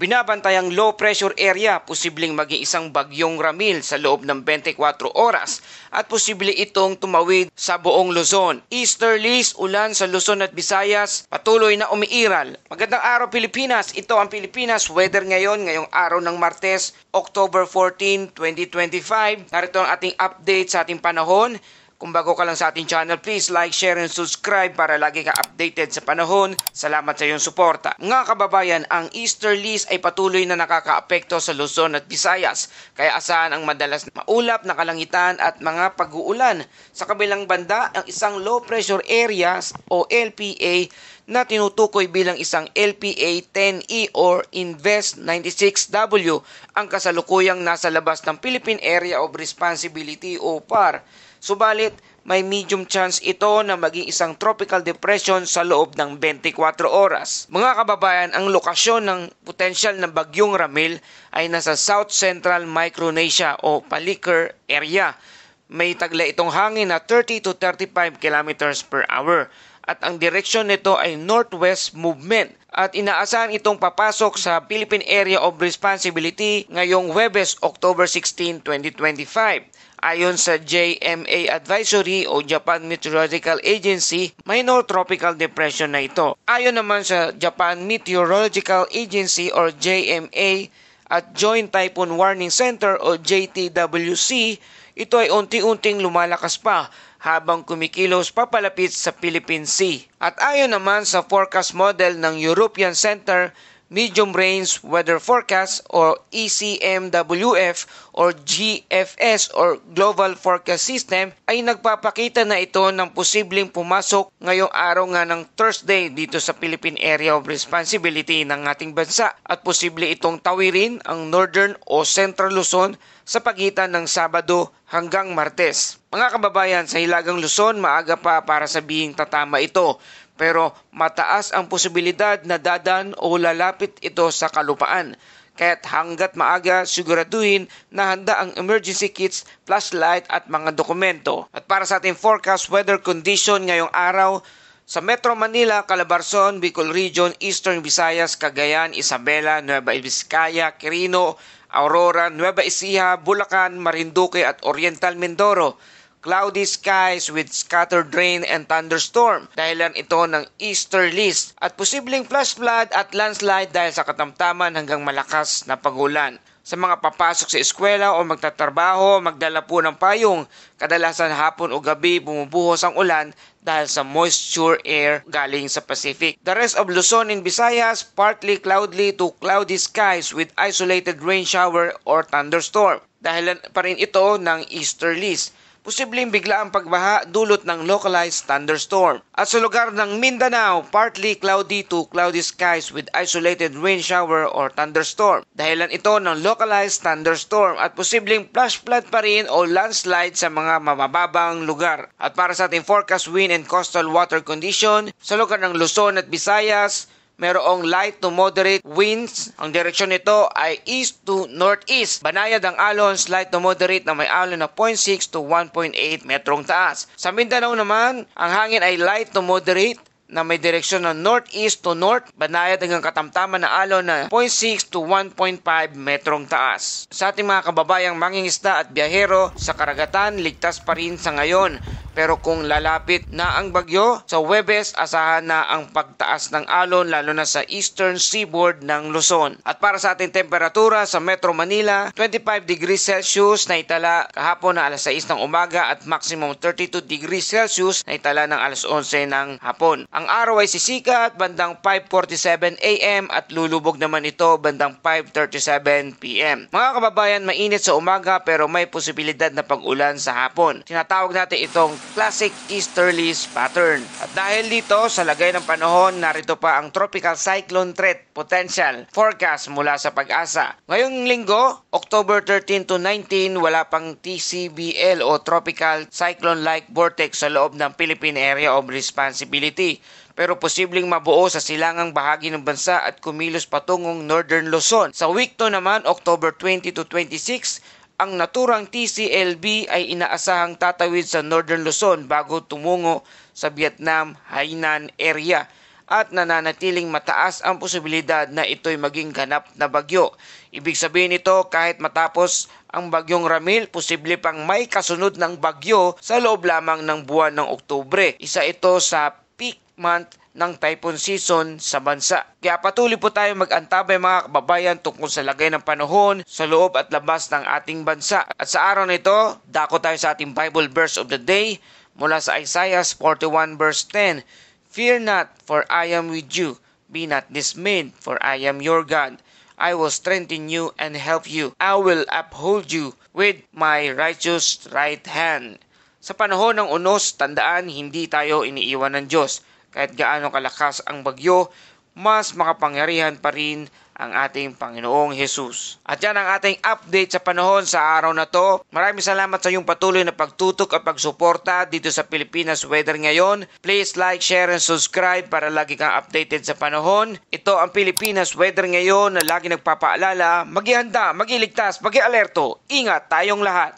Binabantayang low pressure area, posibleng maging isang bagyong Ramil sa loob ng 24 oras at posible itong tumawid sa buong Luzon. Easterlies, ulan sa Luzon at Visayas, patuloy na umiiral. Magandang araw Pilipinas, ito ang Pilipinas Weather ngayong araw ng Martes, October 14, 2025. Narito ang ating update sa ating panahon. Kung bago ka lang sa ating channel, please like, share, and subscribe para lagi ka updated sa panahon. Salamat sa iyong suporta. Mga kababayan, ang easterlies ay patuloy na nakakaapekto sa Luzon at Visayas. Kaya asahan ang madalas maulap na kalangitan at mga pag-uulan. Sa kabilang banda, ang isang low pressure areas o LPA na tinutukoy bilang isang LPA 10E or Invest 96W ang kasalukuyang nasa labas ng Philippine Area of Responsibility o PAR. Subalit, may medium chance ito na maging isang tropical depression sa loob ng 24 oras. Mga kababayan, ang lokasyon ng potensyal na bagyong Ramil ay nasa South Central Micronesia o Paliker area. May tagla itong hangin na 30 to 35 kilometers per hour at ang direksyon nito ay northwest movement at inaasahan itong papasok sa Philippine Area of Responsibility ngayong Huwebes, October 16, 2025. Ayon sa JMA Advisory o Japan Meteorological Agency, minor tropical depression na ito. Ayon naman sa Japan Meteorological Agency or JMA at Joint Typhoon Warning Center o JTWC, ito ay unti-unting lumalakas pa habang kumikilos papalapit sa Philippine Sea. At ayon naman sa forecast model ng European Center Medium Range Weather Forecast or ECMWF or GFS or Global Forecast System ay nagpapakita na ito ng posibleng pumasok ngayong araw nga ng Thursday dito sa Philippine Area of Responsibility ng ating bansa at posible itong tawirin ang Northern o Central Luzon sa pagitan ng Sabado hanggang Martes. Mga kababayan, sa Hilagang Luzon maaga pa para sabihing tatama ito. Pero mataas ang posibilidad na dadan o lalapit ito sa kalupaan. Kaya't hanggat maaga siguraduhin na handa ang emergency kits, flashlight at mga dokumento. At para sa ating forecast weather condition ngayong araw, sa Metro Manila, Calabarzon, Bicol Region, Eastern Visayas, Cagayan, Isabela, Nueva Vizcaya, Quirino, Aurora, Nueva Ecija, Bulacan, Marinduque at Oriental Mindoro. Cloudy skies with scattered rain and thunderstorm. Dahilan ito ng easterlies at posibleng flash flood at landslide dahil sa katamtaman hanggang malakas na pag-ulan. Sa mga papasok sa eskwela o magtatrabaho, magdala po ng payong. Kadalasan hapon o gabi bumubuhos ang ulan dahil sa moisture air galing sa Pacific. The rest of Luzon and Visayas, partly cloudy to cloudy skies with isolated rain shower or thunderstorm. Dahilan pa rin ito ng easterlies. Posibleng bigla ang pagbaha dulot ng localized thunderstorm. At sa lugar ng Mindanao, partly cloudy to cloudy skies with isolated rain shower or thunderstorm. Dahilan ito ng localized thunderstorm at posibleng flash flood pa rin o landslide sa mga mabababang lugar. At para sa ating forecast wind and coastal water condition, sa lugar ng Luzon at Visayas, merong light to moderate winds. Ang direksyon nito ay east to northeast. Banayad ang alon, slight to moderate na may alon na 0.6 to 1.8 metrong taas. Sa Mindanao naman, ang hangin ay light to moderate na may direksyon ng northeast to north. Banayad hanggang katamtaman na alon na 0.6 to 1.5 metrong taas. Sa ating mga kababayang mangingisda at biyahero sa karagatan, ligtas pa rin sa ngayon. Pero kung lalapit na ang bagyo, sa Huwebes asahan na ang pagtaas ng alon lalo na sa eastern seaboard ng Luzon. At para sa ating temperatura sa Metro Manila, 25 degrees Celsius na itala kahapon na alas 6 ng umaga at maximum 32 degrees Celsius na itala ng alas 11 ng hapon. Ang araw ay sisikat bandang 5:47 AM at lulubog naman ito bandang 5:37 PM. Mga kababayan, mainit sa umaga pero may posibilidad na pag-ulan sa hapon. Tinatawag natin itong classic easterlies pattern. At dahil dito sa lagay ng panahon, narito pa ang tropical cyclone threat potential forecast mula sa Pag-asa. Ngayong linggo, October 13 to 19, wala pang TCBL o tropical cyclone-like vortex sa loob ng Philippine Area of Responsibility. Pero posibleng mabuo sa silangang bahagi ng bansa at kumilos patungong Northern Luzon. Sa week 2 naman, October 20 to 26, ang naturang TCLB ay inaasahang tatawid sa Northern Luzon bago tumungo sa Vietnam, Hainan area. at nananatiling mataas ang posibilidad na ito'y maging ganap na bagyo. Ibig sabihin nito, kahit matapos ang bagyong Ramil, posible pang may kasunod ng bagyo sa loob lamang ng buwan ng Oktubre. Isa ito sa peak month ng typhoon season sa bansa. Kaya patuloy po tayo mag-antabay mga kababayan tungkol sa lagay ng panahon sa loob at labas ng ating bansa. At sa araw na ito, dako tayo sa ating Bible verse of the day mula sa Isaiah 41 verse 10. Fear not, for I am with you. Be not dismayed, for I am your God. I will strengthen you and help you. I will uphold you with my righteous right hand. Sa panahon ng unos, tandaan, hindi tayo iniiwan ng Diyos. Kahit gaano kalakas ang bagyo, mas makapangyarihan pa rin ang ating Panginoong Hesus. At yan ang ating update sa panahon sa araw na to. Maraming salamat sa iyong patuloy na pagtutok at pagsuporta dito sa Pilipinas Weather ngayon. Please like, share, and subscribe para lagi kang updated sa panahon. Ito ang Pilipinas Weather ngayon na lagi nagpapaalala, mag-ihanda, mag-iligtas, mag-ialerto. Ingat tayong lahat.